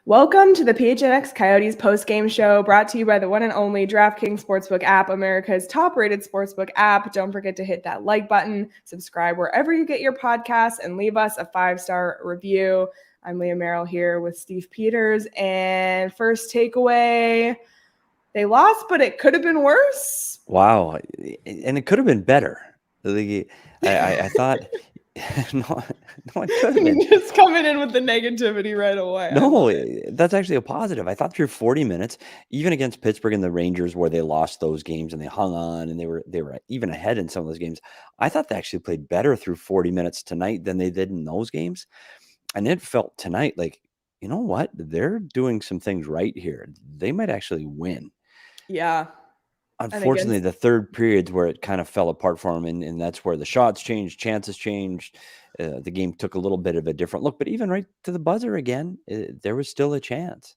Welcome to the PHNX Coyotes post-game show, brought to you by the one and only Draftkings Sportsbook app, America's top-rated sportsbook app. Don't forget to hit that like button, subscribe wherever you get your podcasts, and leave us a 5-star review. I'm Leah Merrall here with Steve Peters, and first takeaway, they lost, but it could have been worse. Wow, and it could have been better. I thought, no, it could have been. Just coming in with the negativity right away. No, that's actually a positive. I thought through 40 minutes, even against Pittsburgh and the Rangers, where they lost those games and they hung on and they were even ahead in some of those games, I thought they actually played better through 40 minutes tonight than they did in those games. And it felt tonight like, you know what? They're doing some things right here. They might actually win. Yeah. Unfortunately, the third period's where it kind of fell apart for him, and that's where the shots changed, chances changed. The game took a little bit of a different look, but even right to the buzzer again, there was still a chance.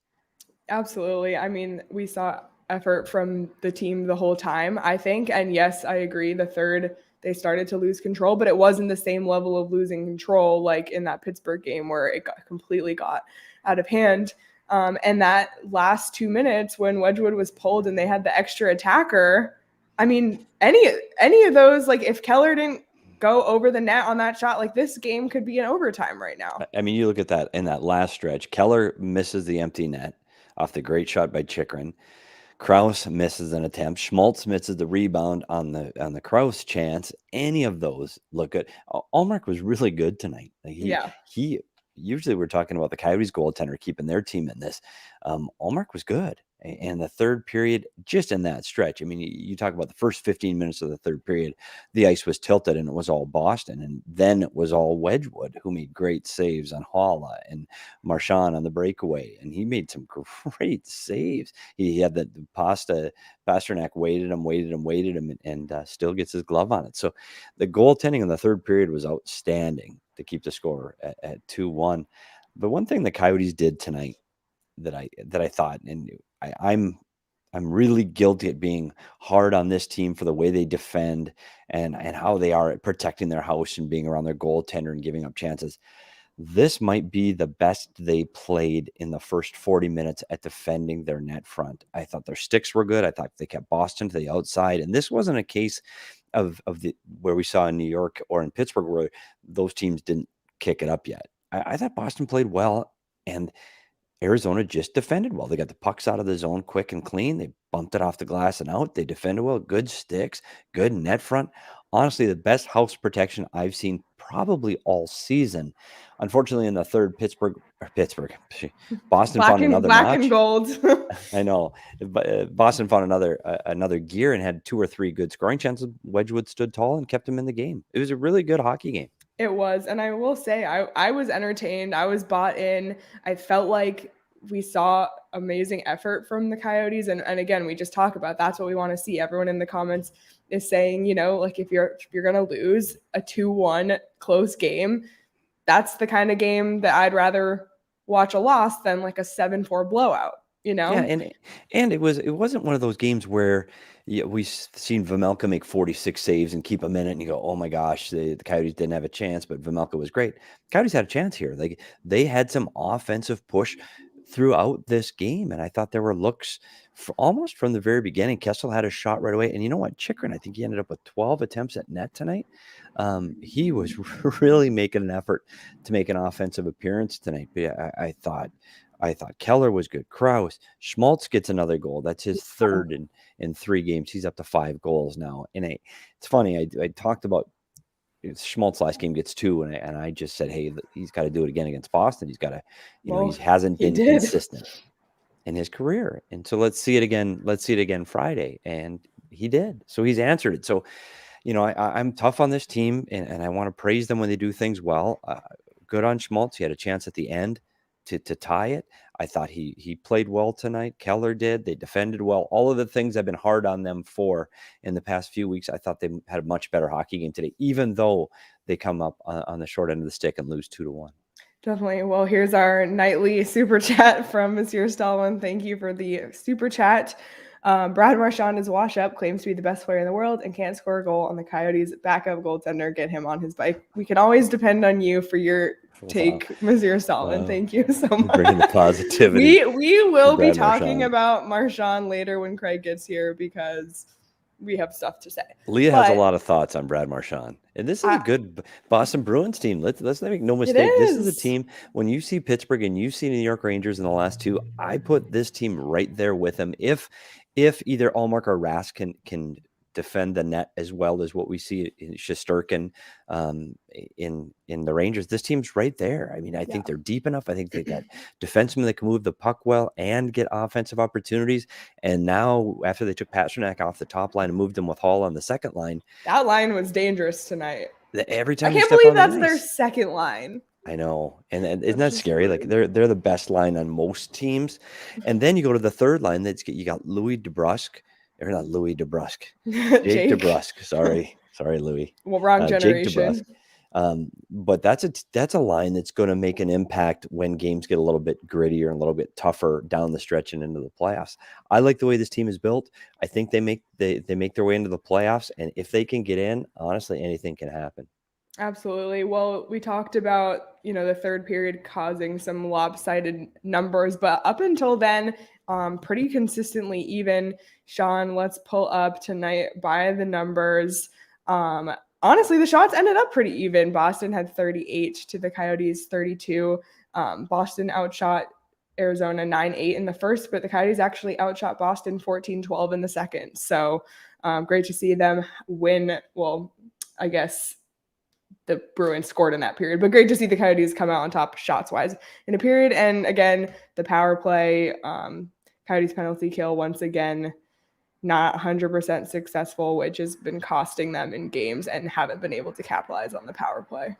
Absolutely. I mean, we saw effort from the team the whole time, I think. And yes, I agree. The third, they started to lose control, but it wasn't the same level of losing control like in that Pittsburgh game where it completely got out of hand. And that last 2 minutes when Wedgewood was pulled and they had the extra attacker, I mean, any of those, like if Keller didn't go over the net on that shot, like this game could be in overtime right now. I mean, you look at that in that last stretch, Keller misses the empty net off the great shot by Chychrun. Krause misses an attempt. Schmaltz misses the rebound on the Krause chance. Any of those look good. Ullmark was really good tonight. Like he usually we're talking about the Coyotes goaltender keeping their team in this. Ullmark was good. And the third period, just in that stretch, I mean, you talk about the first 15 minutes of the third period, the ice was tilted and it was all Boston. And then it was all Wedgewood, who made great saves on Haula and Marchand on the breakaway. And he made some great saves. He had the Pasternak waited him, and still gets his glove on it. So the goaltending in the third period was outstanding to keep the score at 2-1. But one thing the Coyotes did tonight that I thought, and I'm really guilty at being hard on this team for the way they defend and how they are at protecting their house and being around their goaltender and giving up chances. This might be the best they played in the first 40 minutes at defending their net front. I thought their sticks were good. I thought they kept Boston to the outside. And this wasn't a case of the where we saw in New York or in Pittsburgh where those teams didn't kick it up yet. I thought Boston played well, and Arizona just defended well. They got the pucks out of the zone quick and clean. They bumped it off the glass and out. They defended well. Good sticks, good net front. Honestly, the best house protection I've seen probably all season. Unfortunately, in the third, Boston found another black and gold. I know, but Boston found another gear and had 2 or 3 good scoring chances. Wedgewood stood tall and kept him in the game. It was a really good hockey game. It was. And I will say, I was entertained. I was bought in. I felt like we saw amazing effort from the Coyotes. And again, we just talk about that's what we want to see. Everyone in the comments is saying, you know, like if you're going to lose a 2-1 close game, that's the kind of game that I'd rather watch a loss than like a 7-4 blowout, you know? Yeah, and it wasn't one of those games where we've seen Vejmelka make 46 saves and keep a minute and you go, oh my gosh, the Coyotes didn't have a chance, but Vejmelka was great. Coyotes had a chance here. Like they had some offensive push throughout this game, and I thought there were looks almost from the very beginning. Kessel had a shot right away, and you know what? Chychrun, I think he ended up with 12 attempts at net tonight. He was really making an effort to make an offensive appearance tonight. But I thought Keller was good. Krause, Schmaltz gets another goal. That's his third in 3 games. He's up to 5 goals now. And it's funny. I talked about Schmaltz last game gets 2, and I just said, hey, he's got to do it again against Boston. He's got to, he hasn't been consistent in his career. And so let's see it again. Let's see it again Friday. And he did. So he's answered it. So, I'm tough on this team, and I want to praise them when they do things well. Good on Schmaltz. He had a chance at the end to tie it. I thought he played well tonight. Keller did. They defended well. All of the things I've been hard on them for in the past few weeks, I thought they had a much better hockey game today, even though they come up on the short end of the stick and lose 2-1. Definitely. Well, here's our nightly super chat from Monsieur Stalwin. Thank you for the super chat. Brad Marchand is wash up, claims to be the best player in the world, and can't score a goal on the Coyotes' backup goaltender. Get him on his bike. We can always depend on you for your take, Monsieur Salmon. Wow. Thank you so much. Bringing the positivity. We will be Brad talking Marchand. about Marchand later when Craig gets here because we have stuff to say. Leah has a lot of thoughts on Brad Marchand, and this is a good Boston Bruins team. Let's make no mistake. This is a team. When you see Pittsburgh and you see the New York Rangers in the last two, I put this team right there with them. If either Allmark or Rask can defend the net as well as what we see in Shesterkin in the Rangers, this team's right there. I mean, I think they're deep enough. I think they got defensemen that can move the puck well and get offensive opportunities. And now, after they took Pastrnak off the top line and moved him with Hall on the second line, that line was dangerous tonight. Every time I can't believe that's their second line. I know, and isn't that scary? Like they're the best line on most teams, and then you go to the third line. You got Louis DeBrusque. Or not Louis DeBrusque, Jake DeBrusque. Sorry, Louis. Well, wrong generation. Jake DeBrusque. But that's a line that's going to make an impact when games get a little bit grittier and a little bit tougher down the stretch and into the playoffs. I like the way this team is built. I think they make their way into the playoffs, and if they can get in, honestly, anything can happen. Absolutely. Well, we talked about, the third period causing some lopsided numbers, but up until then, pretty consistently even. Sean, let's pull up tonight by the numbers. Honestly, the shots ended up pretty even. Boston had 38 to the Coyotes 32. Boston outshot Arizona 9-8 in the first, but the Coyotes actually outshot Boston 14-12 in the second. So great to see them win. Well, I guess the Bruins scored in that period, but great to see the Coyotes come out on top shots wise in a period. And again, the power play, Coyotes penalty kill once again, not 100% successful, which has been costing them in games and haven't been able to capitalize on the power play.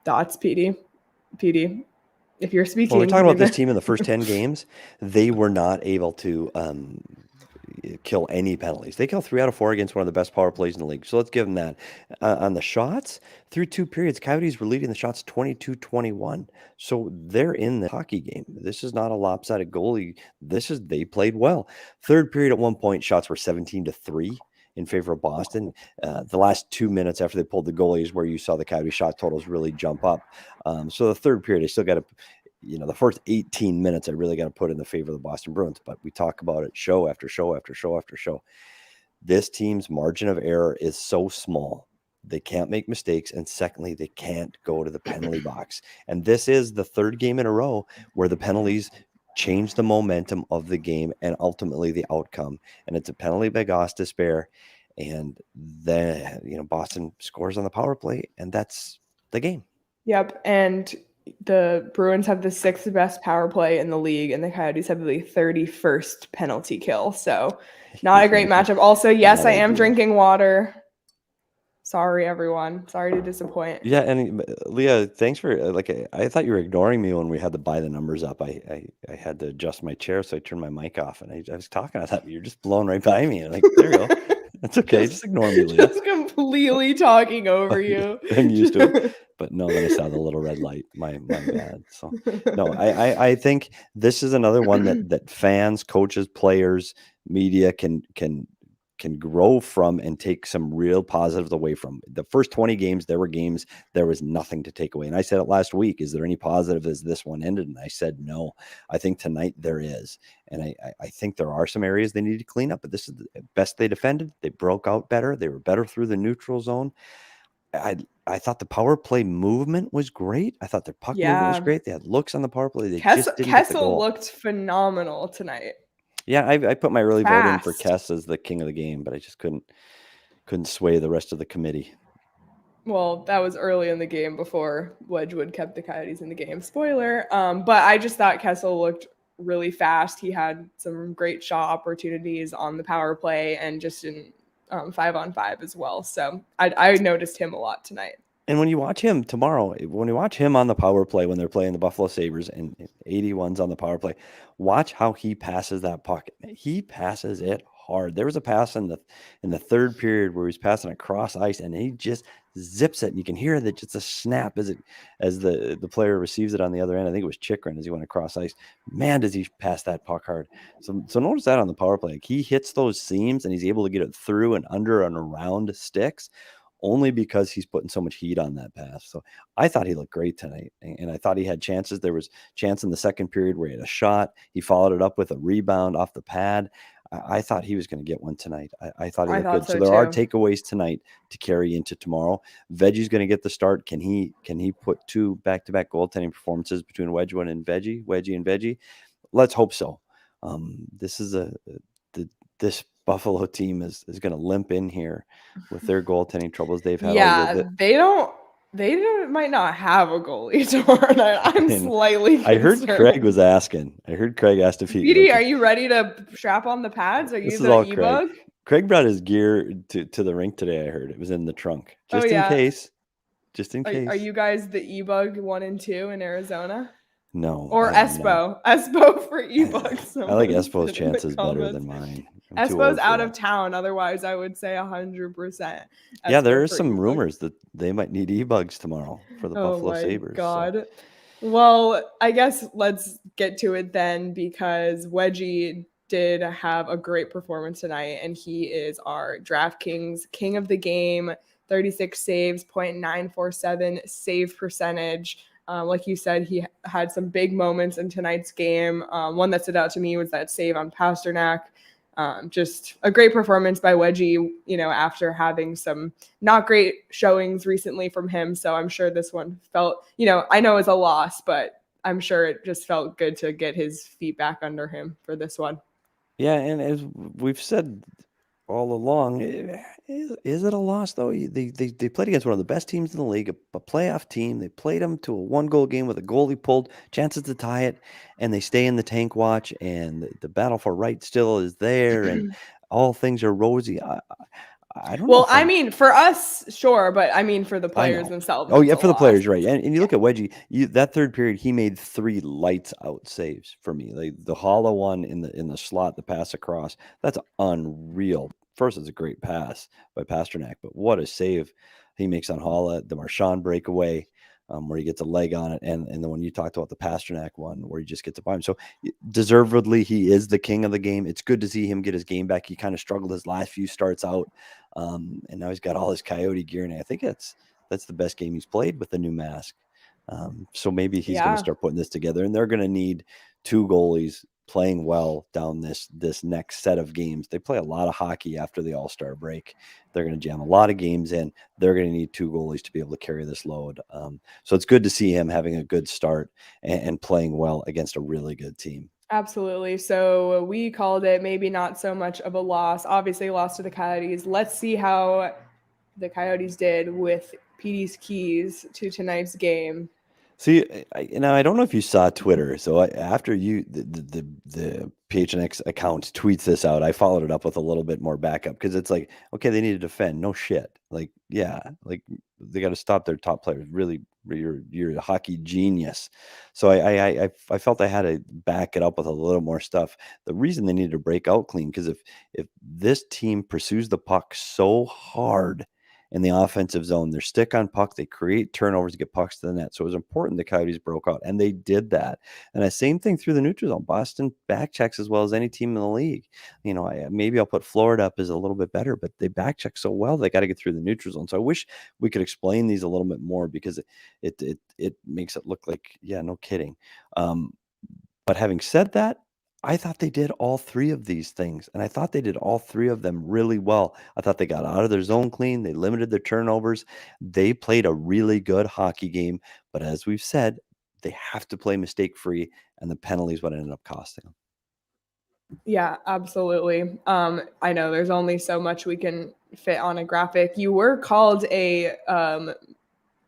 Thoughts, PD? If you're speaking. When we're talking about this team in the first 10 games, they were not able to kill any penalties. They killed 3 out of 4 against one of the best power plays in the league. So let's give them that. On the shots, through 2 periods, Coyotes were leading the shots 22-21. So they're in the hockey game. This is not a lopsided goalie. They played well. Third period, at one point, shots were 17-3 in favor of Boston. The last 2 minutes after they pulled the goalie is where you saw the Coyote shot totals really jump up. So the third period, they still got to, the first 18 minutes, I really got to put in the favor of the Boston Bruins. But we talk about it show after show after show after show. This team's margin of error is so small. They can't make mistakes. And secondly, they can't go to the penalty box. And this is the third game in a row where the penalties change the momentum of the game and ultimately the outcome. And it's a penalty by Gostisbehere. And then, Boston scores on the power play, and that's the game. Yep. And the Bruins have the 6th best power play in the league, and the Coyotes have the 31st penalty kill. So not a great matchup. Also, yes, I am drinking water. Sorry, everyone. Sorry to disappoint. Yeah, and Leah, thanks for I thought you were ignoring me when we had to buy the numbers up. I had to adjust my chair, so I turned my mic off, and I was talking. I thought you're just blown right by me. I'm like, there you go. That's okay. Just ignore me, Leah. Just completely talking over you. I'm used to it. But no, then I saw the little red light. My bad. So no, I think this is another one that fans, coaches, players, media can grow from and take some real positives away from. The first 20 games, there was nothing to take away. And I said it last week, is there any positive as this one ended? And I said, no. I think tonight there is. And I think there are some areas they need to clean up, but this is the best they defended. They broke out better. They were better through the neutral zone. I thought the power play movement was great. I thought their puck movement was great. They had looks on the power play. Kessel looked phenomenal tonight. Yeah, I put my early vote in for Kess as the king of the game, but I just couldn't sway the rest of the committee. Well, that was early in the game before Wedgewood kept the Coyotes in the game. Spoiler. But I just thought Kessel looked really fast. He had some great shot opportunities on the power play and just in 5-on-5 as well. So I noticed him a lot tonight. And when you watch him tomorrow, when you watch him on the power play when they're playing the Buffalo Sabres and 81's on the power play, watch how he passes that puck. He passes it hard. There was a pass in the third period where he was passing across ice, and he just zips it, and you can hear that just a snap as the player receives it on the other end. I think it was Chychrun as he went across ice. Man, does he pass that puck hard. So notice that on the power play. Like, he hits those seams and he's able to get it through and under and around sticks only because he's putting so much heat on that pass. So I thought he looked great tonight, and I thought he had chances. There was chance in the second period where he had a shot. He followed it up with a rebound off the pad. I thought he was going to get one tonight. I thought he I looked thought good. so So there are too. takeaways tonight to carry into tomorrow. Veggie's going to get the start. Can he put two back-to-back goaltending performances between Wedgwood and Veggie? Let's hope so. This is this Buffalo team is going to limp in here with their goaltending troubles they've had all year. Yeah, they might not have a goalie tomorrow night. I'm And slightly I heard Craig was concerned. asking. I heard Craig asked if he BD, like. are you ready to strap on the pads? Are This you is the all Craig. e-bug? Craig brought his gear to the rink today. I heard it was in the trunk, Oh just in yeah. case. Just in Are case. you guys the e-bug 1 and 2 in Arizona? No, Or I am not. Espo for e-bugs. I like Someone Espo's said in the chances better than comments. mine. I'm too Espo's old for out that. of town. Otherwise, I would say 100% Yeah, there Espo are for some e-bug. rumors that they might need e-bugs tomorrow for the Oh Buffalo my Sabres. So. God. Well, I guess let's get to it then, because Wedgie did have a great performance tonight, and he is our Draftkings king of the game. 36 saves, .947 save percentage. Like you said, he had some big moments in tonight's game. One that stood out to me was that save on Pasternak. Just a great performance by Wedgie, after having some not great showings recently from him. So I'm sure this one felt, I know it's a loss, but I'm sure it just felt good to get his feet back under him for this one. Yeah, and as we've said all along, is it a loss though? They played against one of the best teams in the league, a playoff team. They played them to a 1-goal game with a goalie pulled, chances to tie it, and they stay in the tank watch, and the battle for right still is there, and all things are rosy. I don't know Well, if I I'm. mean, for us, sure, but I mean, for the I players know. themselves, Oh it's yeah, a for the loss. players, right? And you look at Wedgie. That third period, he made 3 lights out saves for me. Like the hollow one in the slot, the pass across. That's unreal. First, it's a great pass by Pasternak, but what a save he makes on Holla. The Marchand breakaway, where he gets a leg on it, and the one you talked about, the Pasternak one, where he just gets it by him. So deservedly, he is the king of the game. It's good to see him get his game back. He kind of struggled his last few starts out, and now he's got all his Coyote gear, and I think that's the best game he's played with the new mask. So maybe he's going to Yeah. start putting this together, and they're going to need 2 goalies playing well down this next set of games. They play a lot of hockey after the All-Star break. They're going to jam a lot of games in. They're going to need 2 goalies to be able to carry this load. So it's good to see him having a good start and playing well against a really good team. Absolutely. So we called it maybe not so much of a loss. Obviously, lost to the Coyotes. Let's see how the Coyotes did with PD's keys to tonight's game. See, I don't know if you saw Twitter. So after the PHNX account tweets this out, I followed it up with a little bit more backup, because it's like, okay, they need to defend. No shit. Like, yeah, like they got to stop their top players. Really, you're a hockey genius. So I felt I had to back it up with a little more stuff. The reason they needed to break out clean, because if this team pursues the puck so hard in the offensive zone, their stick on puck, they create turnovers to get pucks to the net. So it was important the Coyotes broke out, and they did that. And the same thing through the neutral zone. Boston back checks as well as any team in the league. Maybe I'll put Florida up as a little bit better, but they back check so well, they got to get through the neutral zone. So I wish we could explain these a little bit more, because it makes it look like, yeah, no kidding. But having said that, I thought they did all 3 of these things, and I thought they did all 3 of them really well. I thought they got out of their zone clean. They limited their turnovers. They played a really good hockey game, but as we've said, they have to play mistake-free, and the penalty is what ended up costing them. Yeah, absolutely. I know there's only so much we can fit on a graphic. You were called a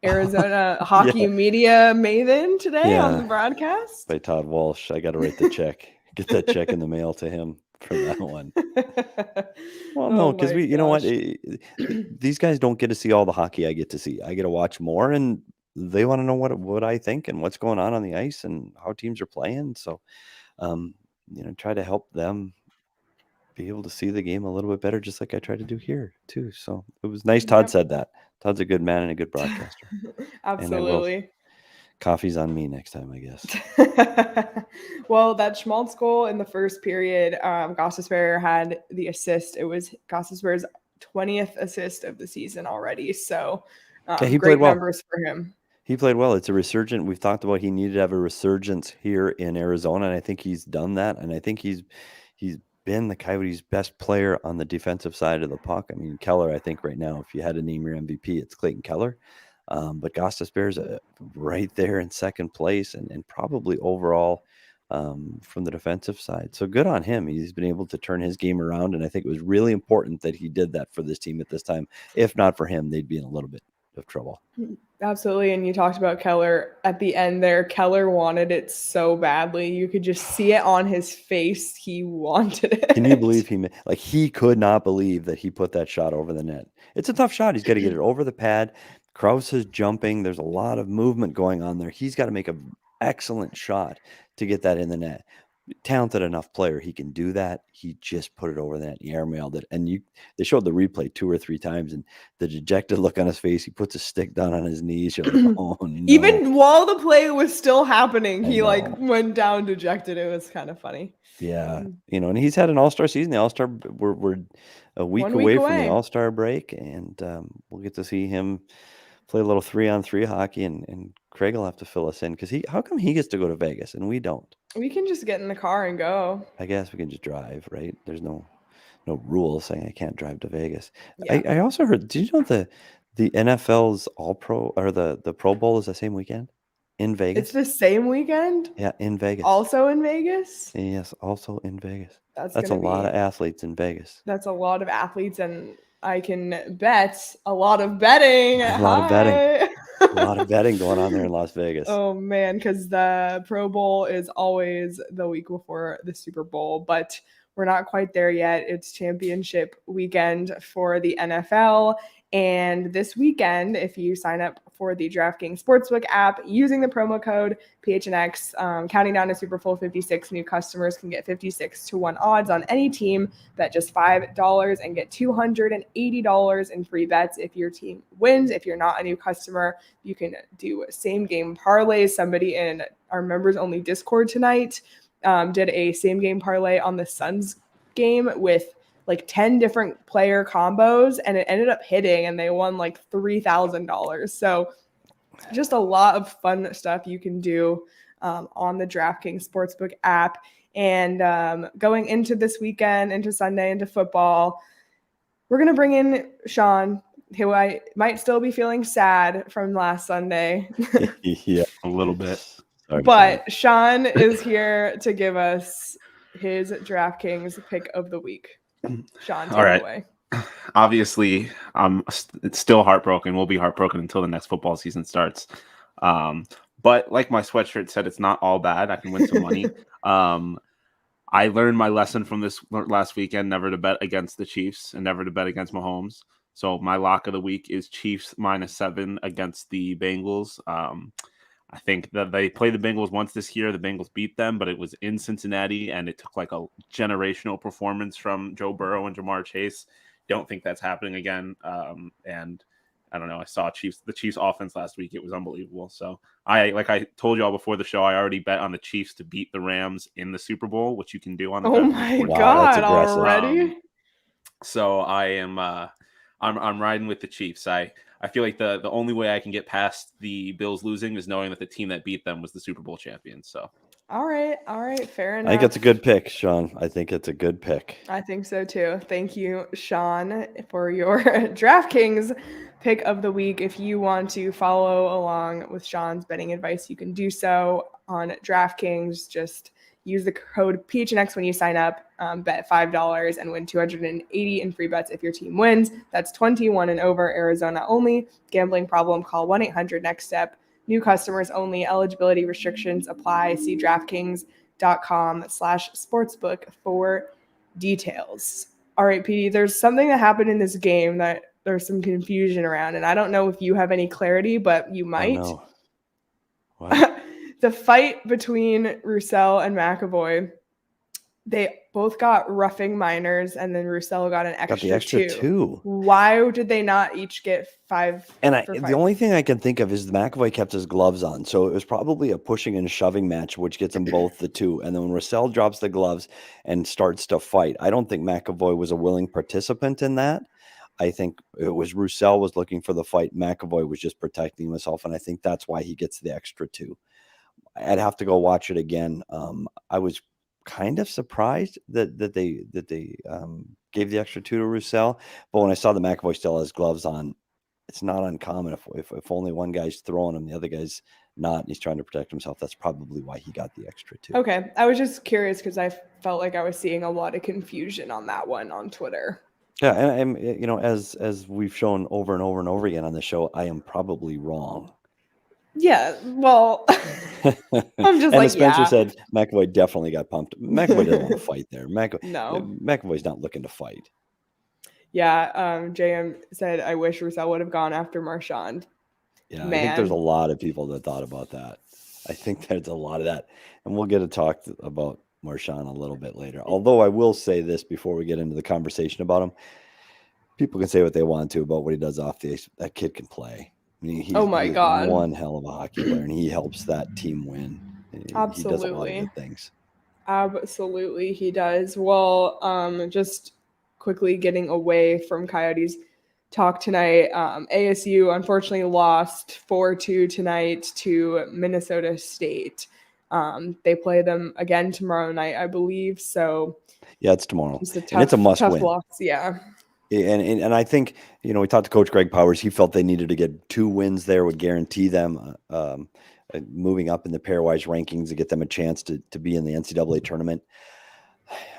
Arizona hockey Yeah. media maven today on the Yeah, broadcast. by Todd Walsh. I got to write the check. Get that check in the mail to him for that one. Well, no, Oh because my you know what? gosh. These guys don't get to see all the hockey I get to see. I get to watch more, and they want to know what I think and what's going on the ice and how teams are playing. So, try to help them be able to see the game a little bit better, just like I try to do here too. So it was nice. Todd Yep. said that. Todd's a good man and a good broadcaster. And I will. Absolutely. Coffee's on me next time, I guess. Well, that Schmaltz goal in the first period, Gostisbehere had the assist. It was Gostisbehere's 20th assist of the season already. So Yeah, he great played well. numbers for him. He played well. It's a resurgent. We've talked about he needed to have a resurgence here in Arizona, and I think he's done that. And I think he's been the Coyotes' best player on the defensive side of the puck. I mean, Keller, I think right now, if you had to name your MVP, it's Clayton Keller. But Gostisbehere's right there in second place and probably overall from the defensive side. So good on him. He's been able to turn his game around, and I think it was really important that he did that for this team at this time. If not for him, they'd be in a little bit of trouble. Absolutely. And you talked about Keller at the end there. Keller wanted it so badly. You could just see it on his face. He wanted it. Can you believe he could not believe that he put that shot over the net? It's a tough shot. He's got to get it over the pad. Krause is jumping. There's a lot of movement going on there. He's got to make an excellent shot to get that in the net. Talented enough player, he can do that. He just put it over the net. He airmailed it, and they showed the replay 2 or 3 times, and the dejected look on his face. He puts his stick down on his knees. You're like, oh no! Even while the play was still happening, he went down dejected. It was kind of funny. Yeah, and he's had an All-Star season. The All-Star, we're a week away from the All-Star break, and we'll get to see him play a little 3-on-3 hockey, and Craig will have to fill us in because how come he gets to go to Vegas and we don't? We can just get in the car and go. I guess we can just drive, right? There's no rule saying I can't drive to Vegas. Yeah. I also heard. Did you know the NFL's All Pro or the Pro Bowl is the same weekend in Vegas? It's the same weekend? Yeah, in Vegas. Also in Vegas? Yes, also in Vegas. That's a lot of athletes in Vegas. That's a lot of athletes, and I can bet a lot of betting. A lot of betting. A lot of betting going on there in Las Vegas. Oh man, because the Pro Bowl is always the week before the Super Bowl, but we're not quite there yet. It's championship weekend for the NFL. And this weekend, if you sign up for the DraftKings Sportsbook app using the promo code PHNX, counting down to Super Bowl 56, new customers can get 56-1 odds on any team. Bet just $5 and get $280 in free bets if your team wins. If you're not a new customer, you can do same game parlays. Somebody in our members only Discord tonight did a same game parlay on the Suns game with like 10 different player combos, and it ended up hitting, and they won like $3,000. So just a lot of fun stuff you can do on the DraftKings Sportsbook app. And going into this weekend, into Sunday, into football, we're going to bring in Sean, who I might still be feeling sad from last Sunday. Yeah, a little bit. Sorry, but Sean is here to give us his DraftKings pick of the week. Sean, take it away. Obviously, it's still heartbroken. We'll be heartbroken until the next football season starts. But like my sweatshirt said, it's not all bad. I can win some money. I learned my lesson from this last weekend, never to bet against the Chiefs and never to bet against Mahomes. So my lock of the week is Chiefs -7 against the Bengals. I think that they played the Bengals once this year. The Bengals beat them, but it was in Cincinnati, and it took like a generational performance from Joe Burrow and Jamar Chase. Don't think that's happening again. And I don't know. I saw the Chiefs offense last week. It was unbelievable. So like I told you all before the show, I already bet on the Chiefs to beat the Rams in the Super Bowl, which you can do on the. Oh my God! Already. So I am. I'm riding with the Chiefs. I feel like the only way I can get past the Bills losing is knowing that the team that beat them was the Super Bowl champion. So. All right. Fair enough. I think it's a good pick, Sean. I think it's a good pick. I think so too. Thank you, Sean, for your DraftKings pick of the week. If you want to follow along with Sean's betting advice, you can do so on DraftKings. Just use the code PHNX when you sign up. Bet $5 and win $280 in free bets if your team wins. That's 21 and over, Arizona only. Gambling problem? Call 1-800-NEXT-STEP. New customers only. Eligibility restrictions apply. See DraftKings.com/sportsbook for details. All right, PD, there's something that happened in this game that there's some confusion around, and I don't know if you have any clarity, but you might. Oh, no. What? The fight between Roussel and McAvoy, they both got roughing minors, and then Roussel got an extra, Got the extra two. Why did they not each get 5? And for the 5? only thing I can think of is McAvoy kept his gloves on. So it was probably a pushing and shoving match, which gets them both the 2. And then when Roussel drops the gloves and starts to fight, I don't think McAvoy was a willing participant in that. I think it was Roussel was looking for the fight. McAvoy was just protecting himself. And I think that's why he gets the extra 2. I'd have to go watch it again. I was kind of surprised that they gave the extra 2 to Roussel. But when I saw that McAvoy still has gloves on, it's not uncommon if only one guy's throwing him, the other guy's not, and he's trying to protect himself. That's probably why he got the extra 2. Okay. I was just curious because I felt like I was seeing a lot of confusion on that one on Twitter. Yeah, and as we've shown over and over and over again on the show, I am probably wrong. Yeah, well, I'm just and like, as Spencer yeah. said, McAvoy definitely got pumped. McAvoy doesn't want to fight there. No. McAvoy's not looking to fight. Yeah, JM said, I wish Roussel would have gone after Marchand. Yeah, man. I think there's a lot of people that thought about that. I think there's a lot of that. And we'll get to talk about Marchand a little bit later. Although I will say this before we get into the conversation about him. People can say what they want to about what he does off the ice. That kid can play. I mean, he's God, one hell of a hockey player, and he helps that team win. Absolutely. He does a lot of good things. Absolutely, he does. Well, just quickly getting away from Coyotes talk tonight. ASU unfortunately lost 4-2 tonight to Minnesota State. They play them again tomorrow night, I believe. So yeah, it's tomorrow. Just and it's a must win. Loss, yeah. And I think, we talked to Coach Greg Powers. He felt they needed to get 2 wins there would guarantee them moving up in the pairwise rankings to get them a chance to be in the NCAA tournament.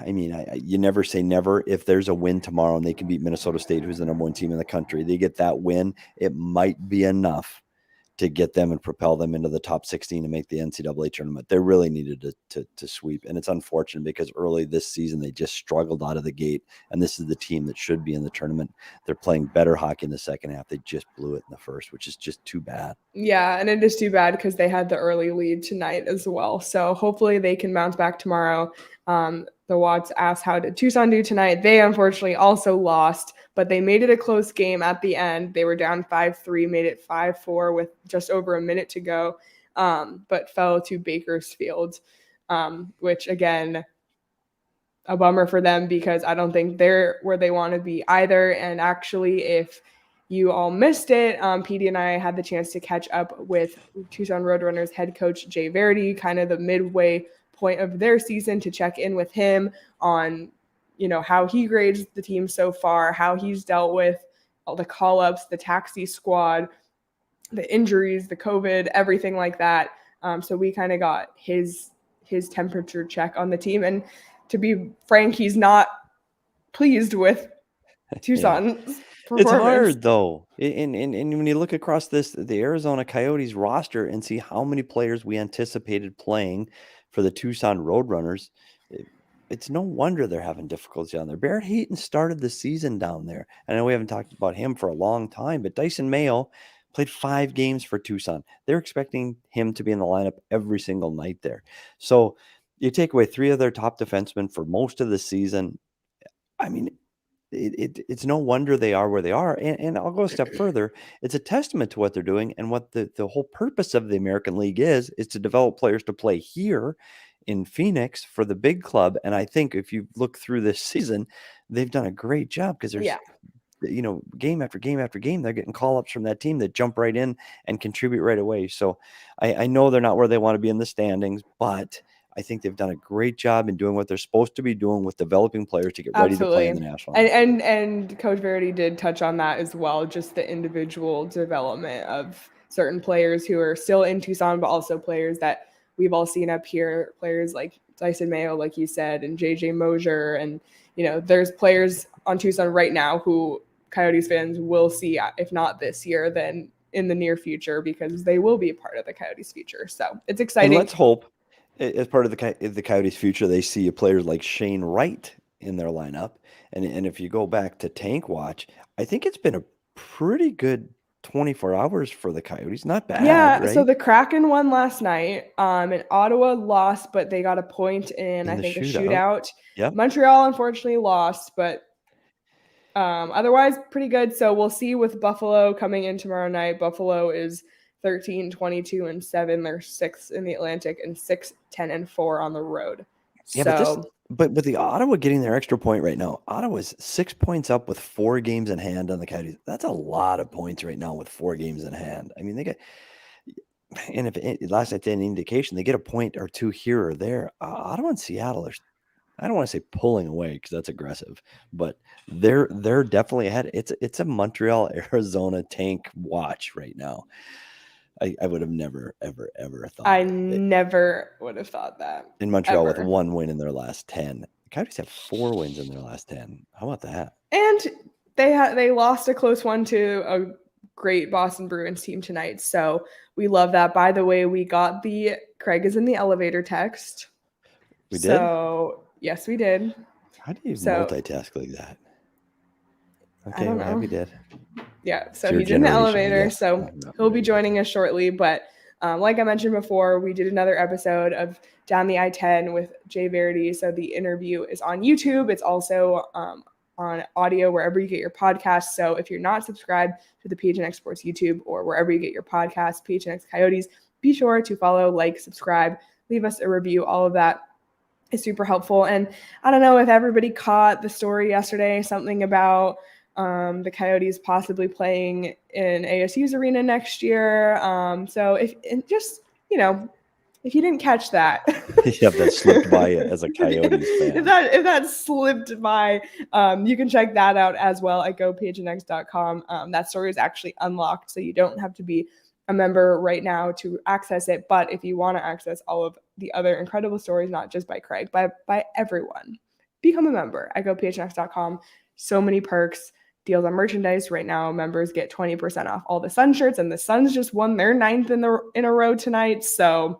I mean, you never say never. If there's a win tomorrow and they can beat Minnesota State, who's the number 1 team in the country, they get that win, it might be enough to get them and propel them into the top 16 and make the NCAA tournament. They really needed to sweep. And it's unfortunate because early this season, they just struggled out of the gate. And this is the team that should be in the tournament. They're playing better hockey in the second half. They just blew it in the first, which is just too bad. Yeah, and it is too bad because they had the early lead tonight as well. So hopefully they can bounce back tomorrow. The Watts asked, how did Tucson do tonight? They unfortunately also lost, but they made it a close game at the end. They were down 5-3, made it 5-4 with just over a minute to go, but fell to Bakersfield, which, again, a bummer for them because I don't think they're where they want to be either. And actually, if you all missed it, PD and I had the chance to catch up with Tucson Roadrunners head coach Jay Verdi, kind of the midway point of their season, to check in with him on, how he grades the team so far, how he's dealt with all the call-ups, the taxi squad, the injuries, the COVID, everything like that. So we kind of got his temperature check on the team. And to be frank, he's not pleased with Tucson's performance. It's hard, though. And when you look across the Arizona Coyotes roster and see how many players we anticipated playing for the Tucson Roadrunners, it's no wonder they're having difficulties down there. Barrett Hayton started the season down there. I know we haven't talked about him for a long time, but Dyson Mayo played 5 games for Tucson. They're expecting him to be in the lineup every single night there. So you take away 3 of their top defensemen for most of the season. I mean, it's no wonder they are where they are. And I'll go a step further. It's a testament to what they're doing and what the whole purpose of the American League is to develop players to play here in Phoenix for the big club. And I think if you look through this season, they've done a great job because there's, game after game after game, they're getting call-ups from that team that jump right in and contribute right away. So I know they're not where they want to be in the standings, but I think they've done a great job in doing what they're supposed to be doing with developing players to get ready to play in the national. And Coach Verdi did touch on that as well, just the individual development of certain players who are still in Tucson, but also players that we've all seen up here, players like Dyson Mayo, like you said, and JJ Mosier. And, there's players on Tucson right now who Coyotes fans will see, if not this year, then in the near future, because they will be a part of the Coyotes' future. So it's exciting. And let's hope, as part of the Coyotes' future, they see players like Shane Wright in their lineup. And if you go back to Tank Watch, I think it's been a pretty good 24 hours for the Coyotes. Not bad, Yeah, right? so the Kraken won last night. And Ottawa lost, but they got a point in I the think a shootout. shootout. Yep. Montreal unfortunately lost, but otherwise pretty good. So we'll see with Buffalo coming in tomorrow night. Buffalo is 13, 22, and 7. They're 6th in the Atlantic and 6, 10, and 4 on the road. Yeah, but with the Ottawa getting their extra point right now, Ottawa's 6 points up with 4 games in hand on the Coyotes. That's a lot of points right now with 4 games in hand. I mean, they get, and if last night's any indication, they get a point or 2 here or there. Ottawa and Seattle are, I don't want to say pulling away because that's aggressive, but they're definitely ahead. It's a Montreal Arizona tank watch right now. I would have never ever thought. I never would have thought that. In Montreal ever. with 1 win in their last 10. The Coyotes have 4 wins in their last 10. How about that? And they lost a close one to a great Boston Bruins team tonight. So we love that. By the way, we got the Craig is in the elevator text. We did? So yes, we did. How do you multitask like that? Okay, we're happy did. Yeah, so he's in the elevator, so he'll be joining us shortly. But like I mentioned before, we did another episode of Down the I-10 with Jay Verity. So the interview is on YouTube. It's also on audio wherever you get your podcasts. So if you're not subscribed to the PHNX Sports YouTube or wherever you get your podcasts, PHNX Coyotes, be sure to follow, like, subscribe, leave us a review. All of that is super helpful. And I don't know if everybody caught the story yesterday, something about the Coyotes possibly playing in ASU's arena next year. So if you didn't catch that, yeah, that slipped by it as a Coyotes fan. If that slipped by, you can check that out as well at gophnx.com. That story is actually unlocked, so you don't have to be a member right now to access it. But if you want to access all of the other incredible stories, not just by Craig, by everyone, become a member at gophnx.com. So many perks. Deals on merchandise right now. Members get 20% off all the Sun shirts, and the Suns just won their 9th in a row tonight. So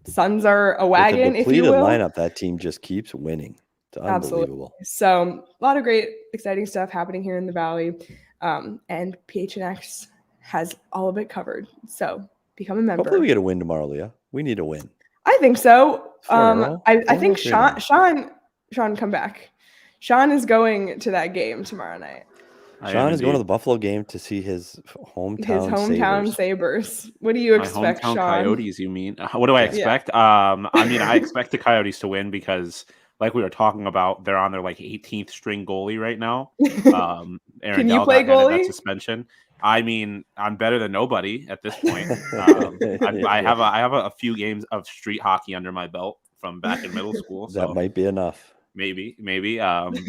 Suns are a wagon, if you will. Lineup, that team just keeps winning. It's unbelievable. Absolutely. So a lot of great, exciting stuff happening here in the Valley, and PHNX has all of it covered. So become a member. Hopefully we get a win tomorrow, Leah. We need a win. I think so. I think Sean come back. Sean is going to that game tomorrow night. Sean is going to the Buffalo game to see his hometown Sabres. What do you expect, hometown Sean? Coyotes, you mean? What do I expect? Yeah. I expect the Coyotes to win because, like we were talking about, they're on their 18th string goalie right now. Can you play goalie? That suspension. I mean, I'm better than nobody at this point. I have a few games of street hockey under my belt from back in middle school. So that might be enough. Maybe.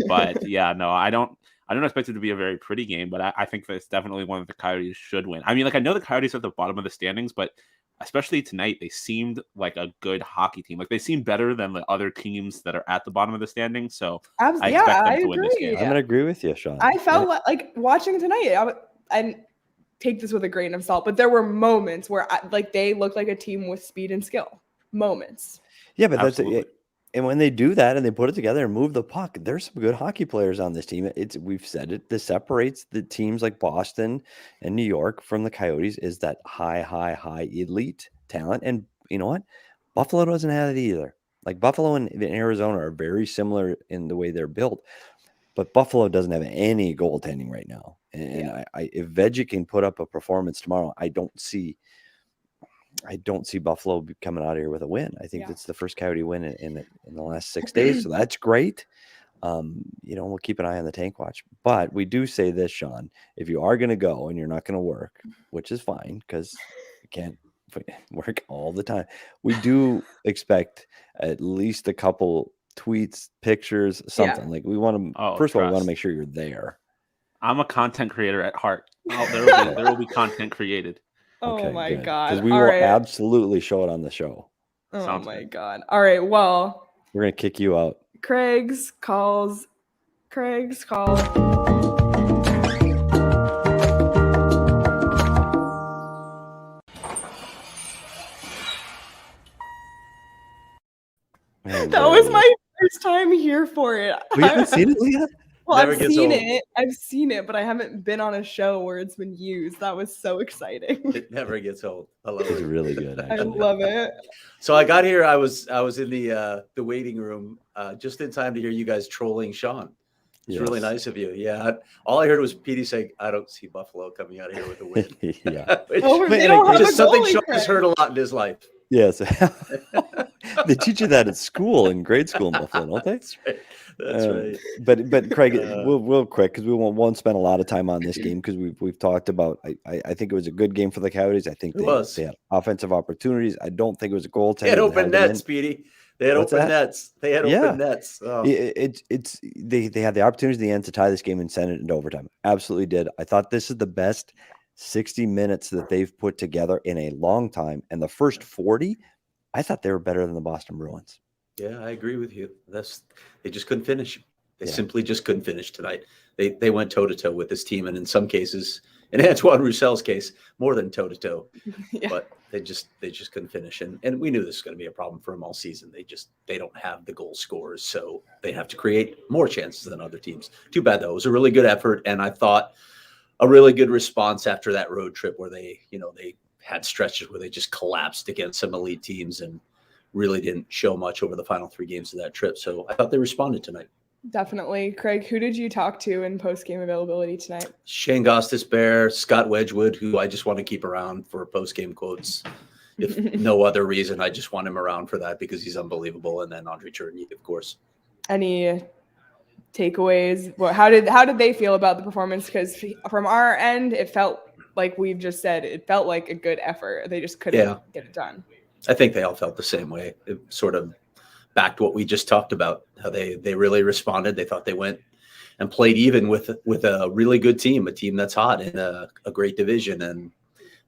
But yeah, no, I don't expect it to be a very pretty game, but I think that it's definitely one that the Coyotes should win. I mean, I know the Coyotes are at the bottom of the standings, but especially tonight, they seemed like a good hockey team. They seem better than the other teams that are at the bottom of the standings. So I expect them to win this game. I'm going to agree with you, Sean. I felt like watching tonight, I take this with a grain of salt, but there were moments where they looked like a team with speed and skill. Moments. Yeah, but Absolutely. And when they do that and they put it together and move the puck, there's some good hockey players on this team. We've said it. This separates the teams like Boston and New York from the Coyotes is that high elite talent. And you know what? Buffalo doesn't have it either. Buffalo and Arizona are very similar in the way they're built, but Buffalo doesn't have any goaltending right now. And if Veggie can put up a performance tomorrow, I don't see Buffalo coming out of here with a win. I think it's the first Coyote win in the last 6 days. So that's great. We'll keep an eye on the tank watch, but we do say this, Sean, if you are going to go and you're not going to work, which is fine because you can't work all the time. We do expect at least a couple tweets, pictures, something we want to, first of all, we want to make sure you're there. I'm a content creator at heart. There will be content created. Oh my God. Because we will absolutely show it on the show. Oh my God. All right. Well, we're going to kick you out. Craig's call. Man, that was my first time here for it. You haven't seen it, Leah? Well, Never I've gets seen old. it. I've seen it, but I haven't been on a show where it's been used. That was so exciting. It never gets old. I love It's it. really good, I actually. love it. So I got here. I was in the waiting room just in time to hear you guys trolling Sean. It's really Yes. nice of you. Yeah. All I heard was Petey saying, "I don't see Buffalo coming out of here with a win." Yeah. Which, Oh, they Man, don't which have is a something goalie, Sean has Craig. heard a lot in his life. Yes. They teach you that at school, in grade school in Buffalo, don't they? That's right. That's right. But Craig, real quick, because we won't spend a lot of time on this game, because we've talked about. I think it was a good game for the Coyotes. I think It was. they had offensive opportunities. I don't think it was a goaltender. They had that open held them in. nets, Petey. They had What's open that? nets. They had Yeah. open nets. Oh. They had the opportunity at the end to tie this game and send it into overtime. Absolutely did. I thought this is the best 60 minutes that they've put together in a long time, and the first 40, I thought they were better than the Boston Bruins. Yeah, I agree with you. They just couldn't finish. They Yeah. simply just couldn't finish tonight. They went toe to toe with this team, and in some cases, in Antoine Roussel's case, more than toe to toe. Yeah. But they just couldn't finish, and we knew this was going to be a problem for them all season. They don't have the goal scorers, so they have to create more chances than other teams. Too bad though. It was a really good effort, and I thought a really good response after that road trip where they had stretches where they just collapsed against some elite teams and really didn't show much over the final 3 games of that trip. So I thought they responded tonight. Definitely. Craig, who did you talk to in post-game availability tonight? Shane Gostisbehere, Scott Wedgewood, who I just want to keep around for post-game quotes. If no other reason, I just want him around for that because he's unbelievable. And then Andre Cherney, of course. Any takeaways? How did they feel about the performance? Because from our end, it felt like we've just said, it felt like a good effort. They just couldn't get it done. I think they all felt the same way. It sort of backed what we just talked about, how they really responded. They thought they went and played even with a really good team, a team that's hot in a great division, and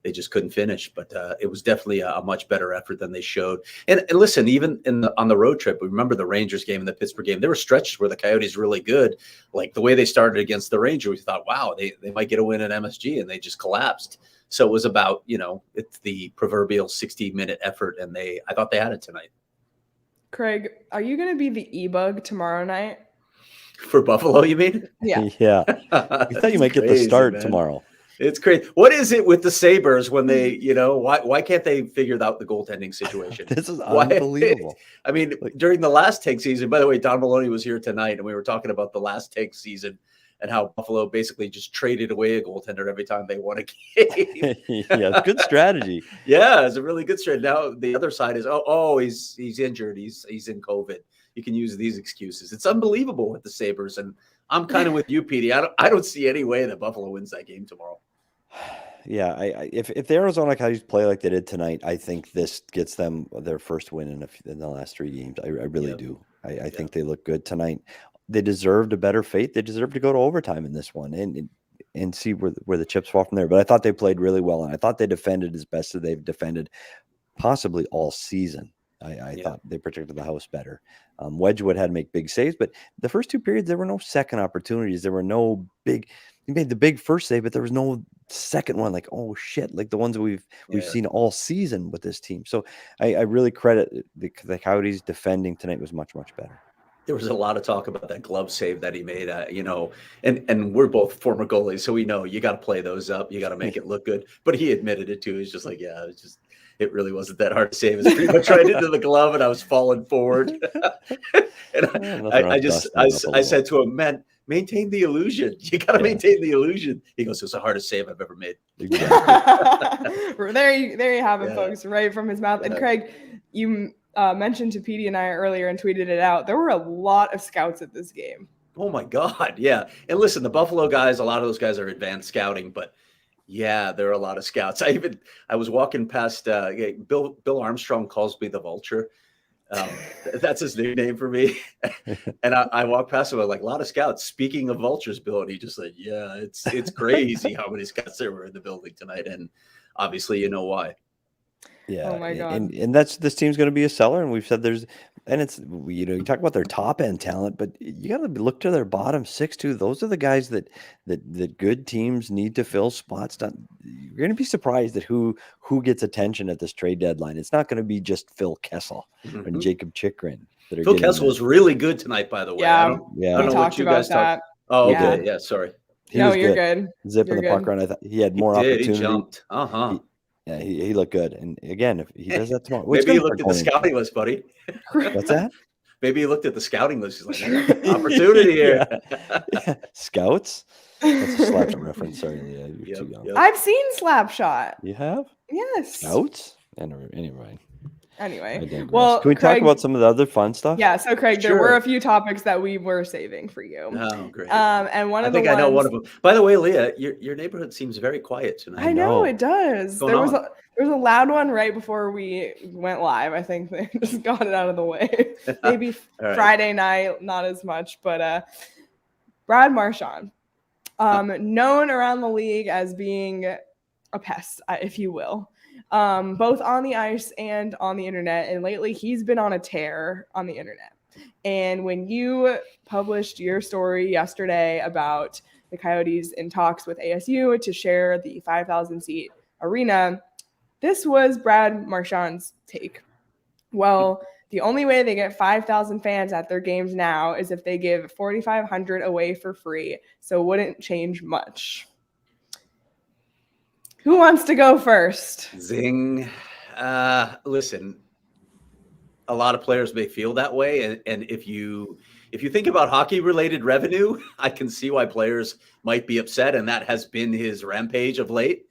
they just couldn't finish. But it was definitely a much better effort than they showed. And listen, even on the road trip, remember the Rangers game and the Pittsburgh game, there were stretches where the Coyotes really good. Like the way they started against the Rangers, we thought, wow, they might get a win at MSG, and they just collapsed. So it was about, it's the proverbial 60-minute effort, and I thought they had it tonight. Craig, are you going to be the e-bug tomorrow night? For Buffalo, you mean? Yeah. Yeah. I thought you might get the start tomorrow. It's crazy. What is it with the Sabres when they, why can't they figure out the goaltending situation? This is unbelievable. I mean, during the last tank season, by the way, Don Maloney was here tonight, and we were talking about the last tank season and how Buffalo basically just traded away a goaltender every time they won a game. Yeah, good strategy. Yeah, it's a really good strategy. Now the other side is, he's injured. He's in COVID. You can use these excuses. It's unbelievable with the Sabres, and I'm kind of with you, Petey. I don't see any way that Buffalo wins that game tomorrow. Yeah, if the Arizona Coyotes play like they did tonight, I think this gets them their first win in the last 3 games. I really do. I think they look good tonight. They deserved a better fate. They deserved to go to overtime in this one and see where the chips fall from there. But I thought they played really well, and I thought they defended as best as they've defended possibly all season. I thought they protected the house better. Wedgewood had to make big saves, but the first 2 periods, there were no second opportunities. There were no big – he made the big first save, but there was no second one like, oh, shit, like the ones that we've seen all season with this team. So I really credit the Coyotes defending tonight was much, much better. There was a lot of talk about that glove save that he made, and we're both former goalies, so we know you got to play those up. You got to make it look good. But he admitted it too. He's just like, it really wasn't that hard to save. It was pretty much right into the glove, and I was falling forward. And I said to him, man, maintain the illusion. You got to maintain the illusion. He goes, it's the hardest save I've ever made. Exactly. There you have it, folks, right from his mouth. And Craig, you mentioned to Petey and I earlier and tweeted it out. There were a lot of scouts at this game. Oh my God. Yeah. And listen, the Buffalo guys, a lot of those guys are advanced scouting, but yeah, there are a lot of scouts. I was walking past Bill Armstrong calls me the Vulture. That's his nickname for me. And I walked past him, I'm like, a lot of scouts. Speaking of vultures, Bill, and he just said, yeah, it's crazy how many scouts there were in the building tonight. And obviously, you know why. Yeah. Oh my God. And this team's going to be a seller. And we've said it's, you talk about their top end talent, but you got to look to their bottom 6 too. Those are the guys that good teams need to fill spots. You're going to be surprised at who gets attention at this trade deadline. It's not going to be just Phil Kessel and Jakob Chychrun. Phil Kessel was really good tonight, by the way. Yeah. I don't know what you guys talked. Oh, We okay. did. Yeah, sorry. He No, was you're good. good. Zipping You're the puck good. around. I thought he had He more did. He opportunity. jumped. Uh-huh. He looked good. And again, if he does that tomorrow, Maybe he looked at the scouting list, buddy. What's that? Maybe he looked at the scouting list. He's like, I got opportunity here. Yeah. Scouts? That's a Slapshot reference. Sorry, Leah. You're too young. I've seen Slapshot. You have? Yes. Scouts? Anyway. I Anyway, digress. well, Can we Craig, talk about some of the other fun stuff? Yeah, so Craig, there Sure. were a few topics that we were saving for you. Oh, great. And one I of the think ones, I know one of them. By the way, Leah, your neighborhood seems very quiet tonight. I know it does. What's There was going a loud one right before we went live. I think they just got it out of the way. Maybe All right. Friday night, not as much, but Brad Marchand, known around the league as being a pest, if you will. Both on the ice and on the internet. And lately he's been on a tear on the internet. And when you published your story yesterday about the Coyotes in talks with ASU to share the 5,000 seat arena, this was Brad Marchand's take. Well, the only way they get 5,000 fans at their games now is if they give 4,500 away for free. So it wouldn't change much. Who wants to go first? Zing. Listen, a lot of players may feel that way. And if you think about hockey related revenue, I can see why players might be upset. And that has been his rampage of late,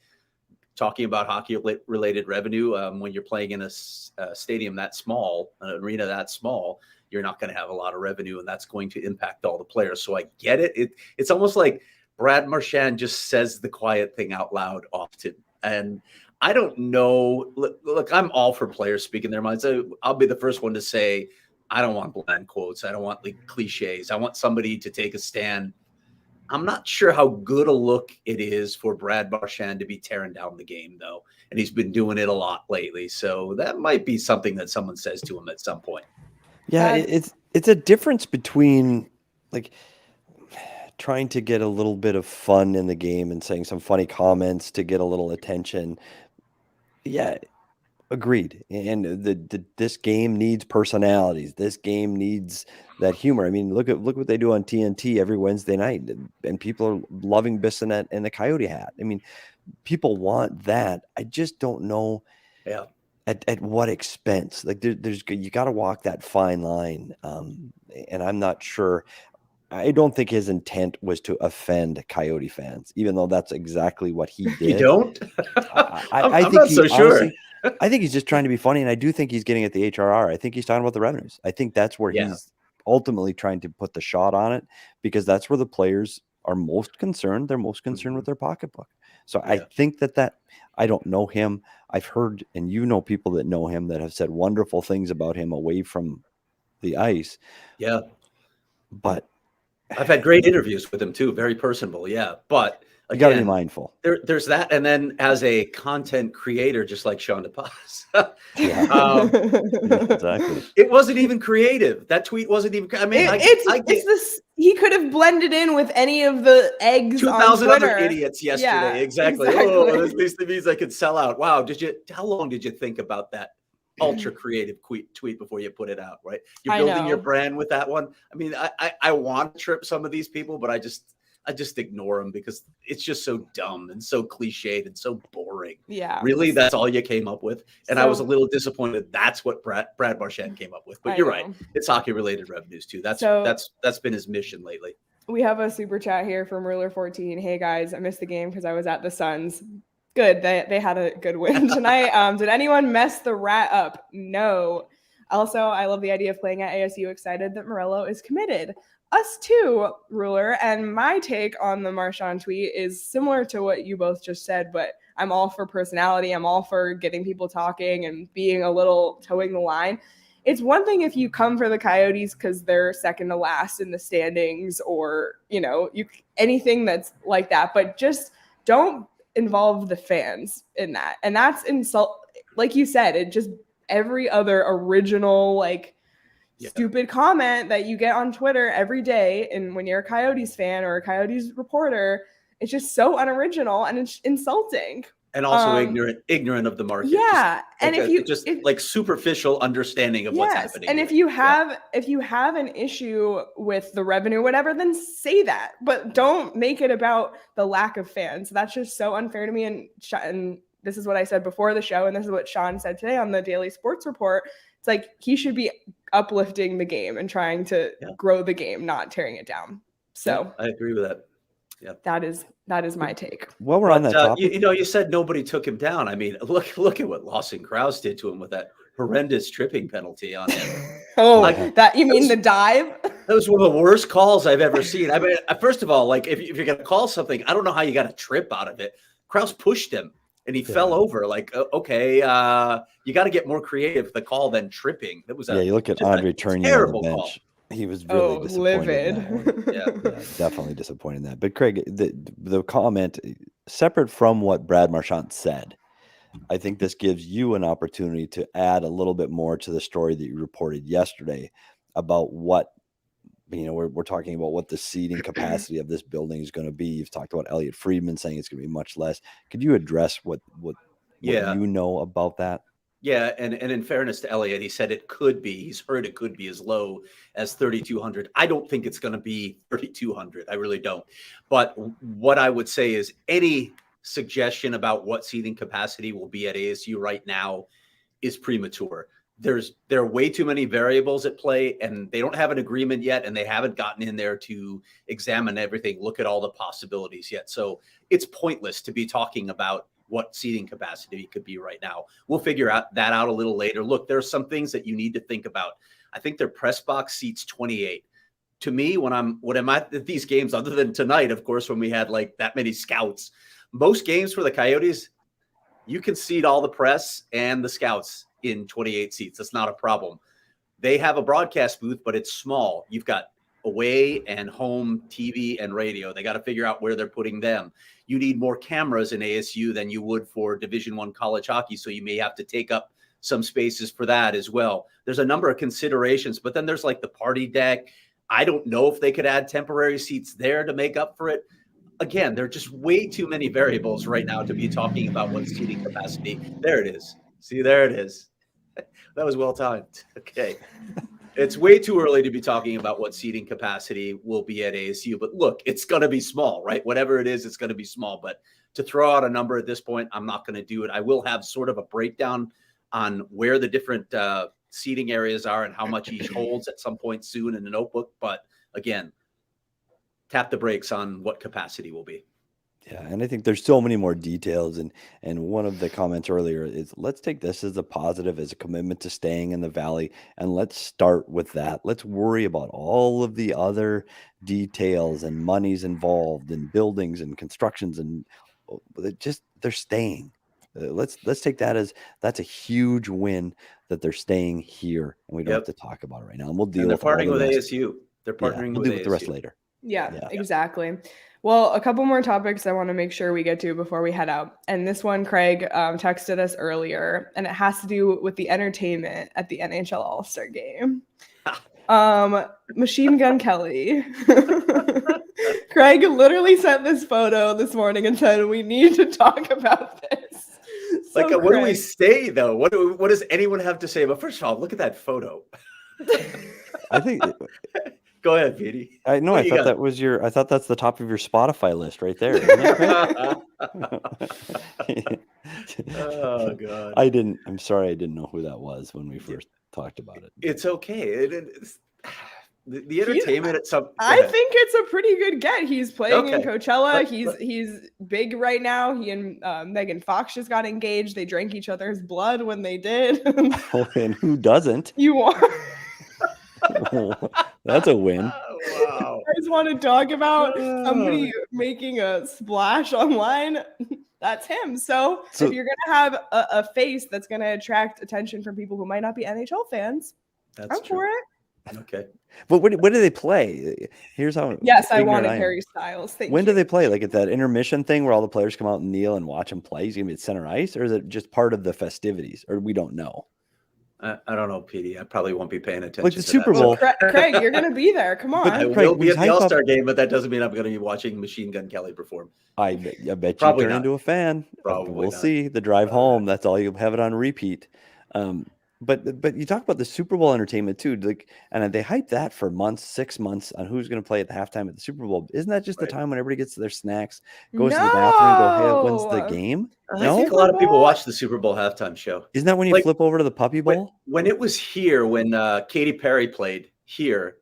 talking about hockey related revenue. When you're playing in a stadium that small, an arena that small, you're not going to have a lot of revenue, and that's going to impact all the players. So I get it. It's almost like Brad Marchand just says the quiet thing out loud often. And I don't know. Look, I'm all for players speaking their minds. I'll be the first one to say, I don't want bland quotes. I don't want like cliches. I want somebody to take a stand. I'm not sure how good a look it is for Brad Marchand to be tearing down the game, though. And he's been doing it a lot lately. So that might be something that someone says to him at some point. Yeah, it's a difference between like trying to get a little bit of fun in the game and saying some funny comments to get a little attention. Yeah, agreed. And this game needs personalities. This game needs that humor. I mean, look what they do on TNT every Wednesday night, and people are loving Bissonnette and the Coyote hat. I mean, people want that. I just don't know. Yeah. At what expense? Like there's you got to walk that fine line, and I'm not sure. I don't think his intent was to offend Coyote fans, even though that's exactly what he did. You don't? I think not so sure. Honestly, I think he's just trying to be funny, and I do think he's getting at the HRR. I think he's talking about the revenues. I think that's where he's ultimately trying to put the shot on it, because that's where the players are most concerned. They're most concerned with their pocketbook. So I think that I don't know him. I've heard, and you know people that know him that have said wonderful things about him away from the ice. Yeah. But I've had great interviews with him too. Very personable. Yeah. But you got to again, be mindful. There's that. And then as a content creator, just like Sean DePaz, Exactly. it wasn't even creative. That tweet wasn't even, I mean, it's this, he could have blended in with any of the eggs 2,000 on other Twitter. idiots yesterday. Yeah, exactly. Oh, at least it means I could sell out. Wow. How long did you think about that ultra creative tweet before you put it out? Right. You're building your brand with that one. I mean, I want to trip some of these people, but I just ignore them because it's just so dumb and so cliched and so boring. Yeah. Really, that's all you came up with. And I was a little disappointed. That's what Brad Marchand came up with. But you're right. It's hockey related revenues too. That's been his mission lately. We have a super chat here from Ruler14. Hey guys, I missed the game because I was at the Suns. Good. They had a good win tonight. Did anyone mess the rat up? No. Also, I love the idea of playing at ASU. Excited that Morello is committed. Us too, Ruler. And my take on the Marchand tweet is similar to what you both just said, but I'm all for personality. I'm all for getting people talking and being a little towing the line. It's one thing if you come for the Coyotes because they're second to last in the standings, or, anything that's like that, but just don't involve the fans in that. And that's insult. Like you said, it just every other original, stupid comment that you get on Twitter every day. And when you're a Coyotes fan or a Coyotes reporter, it's just so unoriginal and it's insulting. And also ignorant of the market. Yeah, and just like superficial understanding of what's happening. And here. if you have an issue with the revenue, whatever, then say that, but don't make it about the lack of fans. That's just so unfair to me. And this is what I said before the show, and this is what Sean said today on the Daily Sports Report. It's like he should be uplifting the game and trying to grow the game, not tearing it down. So I agree with that. Yeah, that is my take. Well, we're on that topic. You said nobody took him down. I mean, look at what Lawson Krause did to him with that horrendous tripping penalty on him. That you mean the dive? That was one of the worst calls I've ever seen. I mean, first of all, like if you're gonna call something, I don't know how you got a trip out of it. Krause pushed him and he fell over. Like, okay, you got to get more creative with the call than tripping. That was you look at Andre Tournier on the bench. Call. He was really disappointed. Livid. Yeah, definitely disappointed in that. But Craig, the comment, separate from what Brad Marchand said, I think this gives you an opportunity to add a little bit more to the story that you reported yesterday about what, we're talking about what the seating capacity of this building is going to be. You've talked about Elliot Friedman saying it's going to be much less. Could you address what you know about that? Yeah, and in fairness to Elliot, he said he's heard it could be as low as 3,200. I don't think it's going to be 3,200. I really don't. But what I would say is any suggestion about what seating capacity will be at ASU right now is premature. There are way too many variables at play, and they don't have an agreement yet, and they haven't gotten in there to examine everything, look at all the possibilities yet. So it's pointless to be talking about what seating capacity could be right now. We'll figure that out a little later. Look, there are some things that you need to think about. I think their press box seats 28. To me, when I'm at these games, other than tonight, of course, when we had like that many scouts, most games for the Coyotes, you can seat all the press and the scouts in 28 seats. That's not a problem. They have a broadcast booth, but it's small. You've got away and home TV and radio. They got to figure out where they're putting them. You need more cameras in ASU than you would for Division I college hockey. So you may have to take up some spaces for that as well. There's a number of considerations, but then there's like the party deck. I don't know if they could add temporary seats there to make up for it. Again, there are just way too many variables right now to be talking about what seating capacity. There it is. See, there it is. That was well timed. Okay. It's way too early to be talking about what seating capacity will be at ASU, but look, it's going to be small, right? Whatever it is, it's going to be small, but to throw out a number at this point, I'm not going to do it. I will have sort of a breakdown on where the different seating areas are and how much each holds at some point soon in the notebook. But again, tap the brakes on what capacity will be. Yeah, and I think there's so many more details. And one of the comments earlier is, let's take this as a positive, as a commitment to staying in the Valley, and let's start with that. Let's worry about all of the other details and monies involved and buildings and constructions, and they're staying. Let's take that as that's a huge win that they're staying here, and we don't have to talk about it right now. And we'll deal with partnering with ASU. They're partnering we'll deal with the rest later. Yeah, exactly. Well, a couple more topics I want to make sure we get to before we head out. And this one, Craig texted us earlier, and it has to do with the entertainment at the NHL All-Star Game. Machine Gun Kelly. Craig literally sent this photo this morning and said, we need to talk about this. So what do we say, though? What does anyone have to say? But first of all, look at that photo. I think... Go ahead, Petey. I know. I thought that's the top of your Spotify list right there. Isn't it? Oh God. I'm sorry. I didn't know who that was when we first talked about it. It's okay. The entertainment at some. I think it's a pretty good get. He's playing in Coachella. He's big right now. He and Megan Fox just got engaged. They drank each other's blood when they did. And who doesn't? You want. That's a win. Wow. I just want to talk about somebody making a splash online. That's him. So if you're going to have a face that's going to attract attention from people who might not be NHL fans, I'm for it. Okay. But when do they play? Here's how. Yes, I wanted Harry Styles. When do they play? Like at that intermission thing where all the players come out and kneel and watch him play? He's going to be at center ice, or is it just part of the festivities? Or we don't know. I don't know, PD. I probably won't be paying attention. Like the to Super that. Bowl. Craig, you're gonna be there. Come on. I Craig, will we be at the hype up- All-Star game, but that doesn't mean I'm going to be watching Machine Gun Kelly perform. I bet Probably you turn not. into a fan. Probably We'll not. see. The drive Probably home. That's all you'll have it on repeat. But you talk about the Super Bowl entertainment too, like, and they hype that for months, 6 months on who's going to play at the halftime at the Super Bowl. Isn't that just the Right. time when everybody gets their snacks, goes to the bathroom, and go, hey, when's the No. game? I No? think a lot of people watch the Super Bowl halftime show. Isn't that when you Like, flip over to the Puppy Bowl? When it was here, when Katy Perry played here,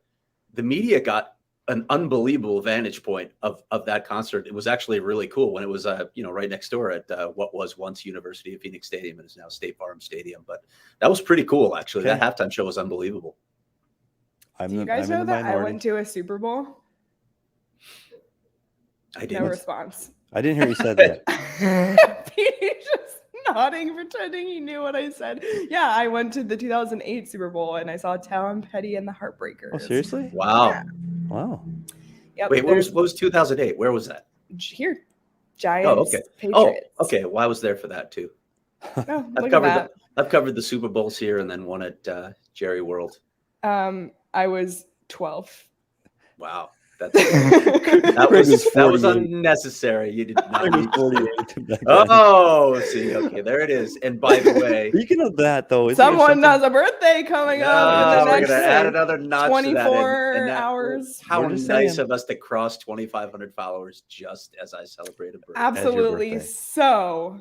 the media got an unbelievable vantage point of that concert. It was actually really cool when it was right next door at what was once University of Phoenix Stadium and is now State Farm Stadium. But that was pretty cool, actually. Okay. That halftime show was unbelievable. Do you guys know that I went to a Super Bowl? I No didn't. response. I didn't hear you said that. He's just nodding, pretending he knew what I said. Yeah, I went to the 2008 Super Bowl and I saw Tom Petty and the Heartbreakers. Oh, seriously? Wow. Yeah. Wow. Yep, Wait, what was 2008? Where was that? here? Giants, okay. Patriots. Oh, okay. Well, I was there for that too. Oh, I've look at that. I've covered the Super Bowls here and then one at Jerry World. I was 12. Wow. That Craig was was 48. unnecessary. You did not Craig was need 48 back then. Oh, see, okay, there it is. And by the way, Speaking of that, though, isn't there Someone something- has a birthday coming up in the we're next gonna add another notch 24 to that. And hours. How We're just nice saying. of us to cross 2,500 followers just as I celebrated birthday. Absolutely. birthday. So,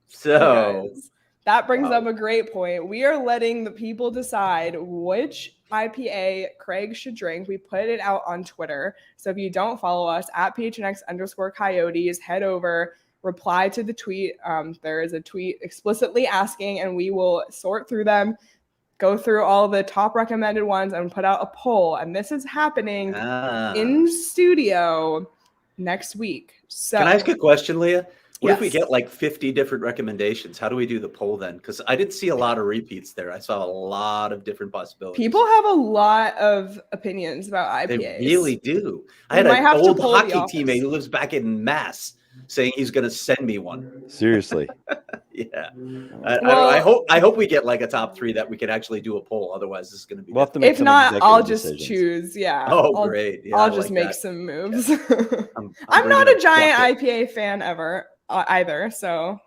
So guys, that brings Wow. up a great point. We are letting the people decide which IPA Craig should drink. We put it out on Twitter. So if you don't follow us at PHNX_Coyotes, head over, reply to the tweet. There is a tweet explicitly asking, and we will sort through them, go through all the top recommended ones, and put out a poll. And this is happening in studio next week. So Can I ask a question, Leah? What if we Yes. get like 50 different recommendations? How do we do the poll then? Because I didn't see a lot of repeats there. I saw a lot of different possibilities. people have a lot of opinions about IPAs. They really do. I We had might an have to old poll the hockey office. teammate who lives back in Mass saying he's going to send me one. Seriously. Yeah. Well- I hope we get like a top 3 that we can actually do a poll. Otherwise, this is going to be. We'll have to make If some not, executive I'll just decisions. choose. Yeah. Oh, I'll, great. Yeah, I'll I just like make that. some moves. I'm I'm not bringing a giant bucket. IPA fan ever either, so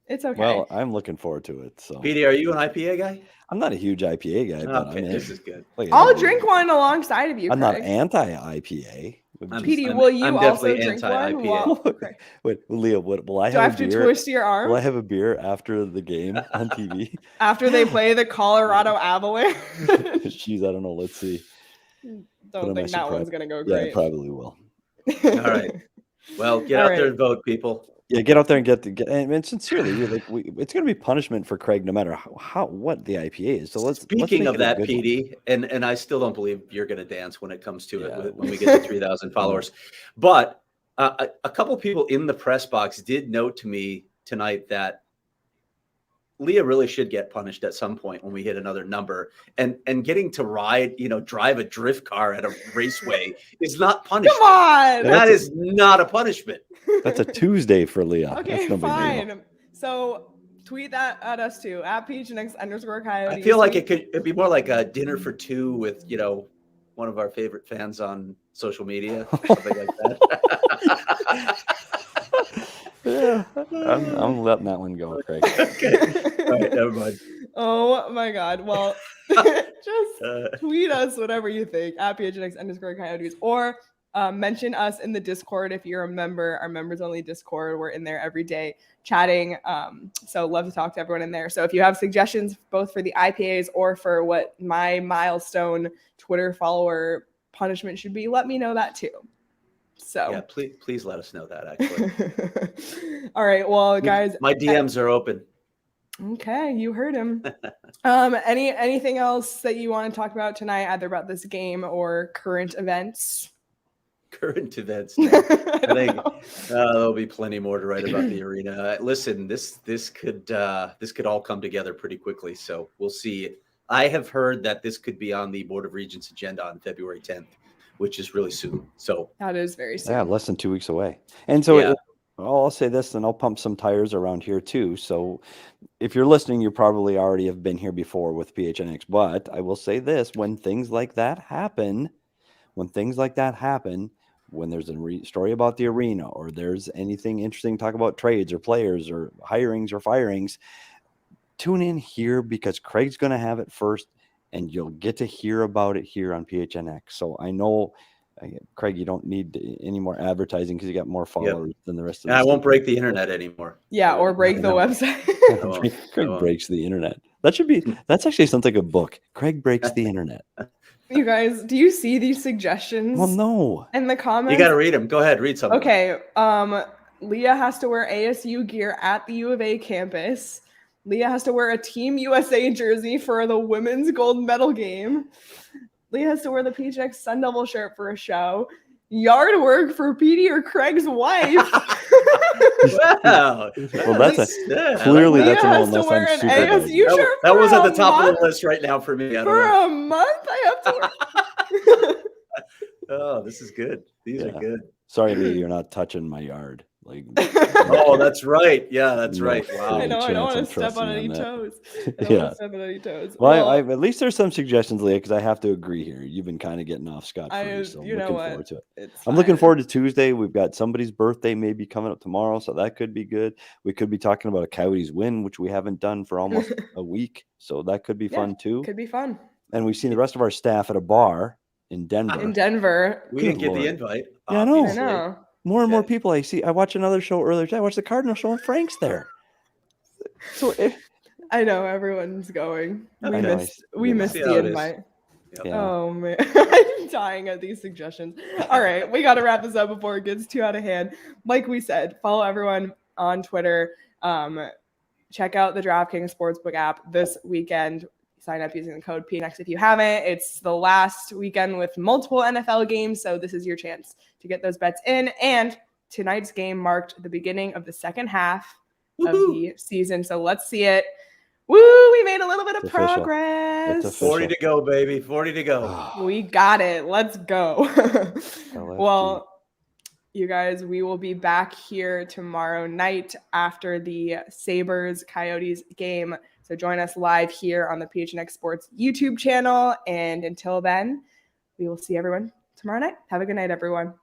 it's okay. Well, I'm looking forward to it. So PD, are you an IPA guy? I'm not a huge IPA guy, but Okay, I'm in. this is good. Like, I'll I'm- drink one alongside of you, I'm not Craig. anti-IPA. PD, will you I'm also definitely drink one? anti-IPA. While- okay. Wait, Leah, will I Do I have have a to beer? twist your arm Will I have a beer after the game on TV? after they play the Colorado Avalanche? Jeez, I don't know. Let's see. Put on Don't my think that surprise- one's gonna go Yeah, great. it probably will. All right. Well, get All out there right. and vote, people. Yeah, get out there and get and sincerely, it's going to be punishment for Craig no matter what the IPA is. So let's Speaking make of it a that, good one. PD, and I still don't believe you're going to dance when it comes to Yeah. it when we get to 3,000 followers. But a couple people in the press box did note to me tonight that Leah really should get punished at some point when we hit another number. And getting to drive a drift car at a raceway is not punishment. Come on. That is not a punishment. That's a Tuesday for Leah. Okay, That's no big deal. fine. So tweet that at us too at PHNX_Coyotes. I feel like it'd be more like a dinner for 2 with, one of our favorite fans on social media, something like that. Yeah, I'm letting that one go, Craig. Okay. All right, never mind. Oh my God. Well, just tweet us whatever you think at PHNX_Coyotes or mention us in the Discord if you're a member. Our members only Discord. We're in there every day chatting. So love to talk to everyone in there. So if you have suggestions both for the IPAs or for what my milestone Twitter follower punishment should be, let me know that too. So Yeah, please let us know that, actually. all right. Well, guys, My DMs are open. okay, you heard him. Anything else that you want to talk about tonight, either about this game or current events? Current events. I I don't think know. there'll be plenty more to write about the arena. Listen, this could all come together pretty quickly. So we'll see. I have heard that this could be on the Board of Regents agenda on February 10th, which is really soon. So That is very soon. Yeah, less than 2 weeks away. And so Yeah. Well, I'll say this, and I'll pump some tires around here too. So if you're listening, you probably already have been here before with PHNX. But I will say this, when things like that happen, when there's a story about the arena, or there's anything interesting, talk about trades or players or hirings or firings, tune in here, because Craig's going to have it first, and you'll get to hear about it here on PHNX. So I know, Craig, you don't need any more advertising because you got more followers than the rest of And the I won't station. break the internet anymore. Yeah, or break the No. website. Craig breaks the internet. That's actually something like a book. Craig breaks the internet. You guys, do you see these suggestions Well, no. in the comments? You got to read them. Go ahead, read some. Okay. Leah has to wear ASU gear at the U of A campus. Leah has to wear a Team USA jersey for the women's gold medal game. Leah has to wear the PHNX Sun Devil shirt for a show. Yard work for Petey or Craig's wife. Wow. Well, clearly Leah that's an has old, to unless wear I'm an super ASU bad. shirt That was for at the a top of month? the list right now for me. I don't For know. a month, I have to wear. Oh, this is good. These are good. Sorry, Lee, you're not touching my yard. Like, Oh, that's right. Yeah, that's No right. friggin' Wow. I know. I chance don't want I'm to step on trusting any on that. toes. I don't Yeah. want to step on any toes. Well, I at least there's some suggestions, Leah, because I have to agree here. You've been kind of getting off scot-free, so I'm you know looking what? forward to it. It's I'm looking fine. forward to Tuesday. We've got somebody's birthday maybe coming up tomorrow, so that could be good. We could be talking about a Coyotes win, which we haven't done for almost a week, so that could be fun too. Could be fun. And we've seen the rest of our staff at a bar in Denver. In Denver. We Good didn't get Lord. the invite. Yeah, I know. I know. More and more Okay. people I see. I watched another show earlier today. I watched the Cardinal show, and Frank's there. So I know everyone's going. Okay. We We'll missed see the how it is. invite. Yep. Yeah. Oh man, I'm dying at these suggestions. All right, we got to wrap this up before it gets too out of hand. Like we said, follow everyone on Twitter. Check out the Draftkings Sportsbook app this weekend. Sign up using the code PHNX if you haven't. It's the last weekend with multiple NFL games, so this is your chance to get those bets in. And tonight's game marked the beginning of the second half of the season, so let's see it. Woo! We made a little bit of progress. It's official. 40 to go, baby. 40 to go. We got it. Let's go. LFG. Well, you guys, we will be back here tomorrow night after the Sabres Coyotes game. So join us live here on the PHNX Sports YouTube channel. And until then, we will see everyone tomorrow night. Have a good night, everyone.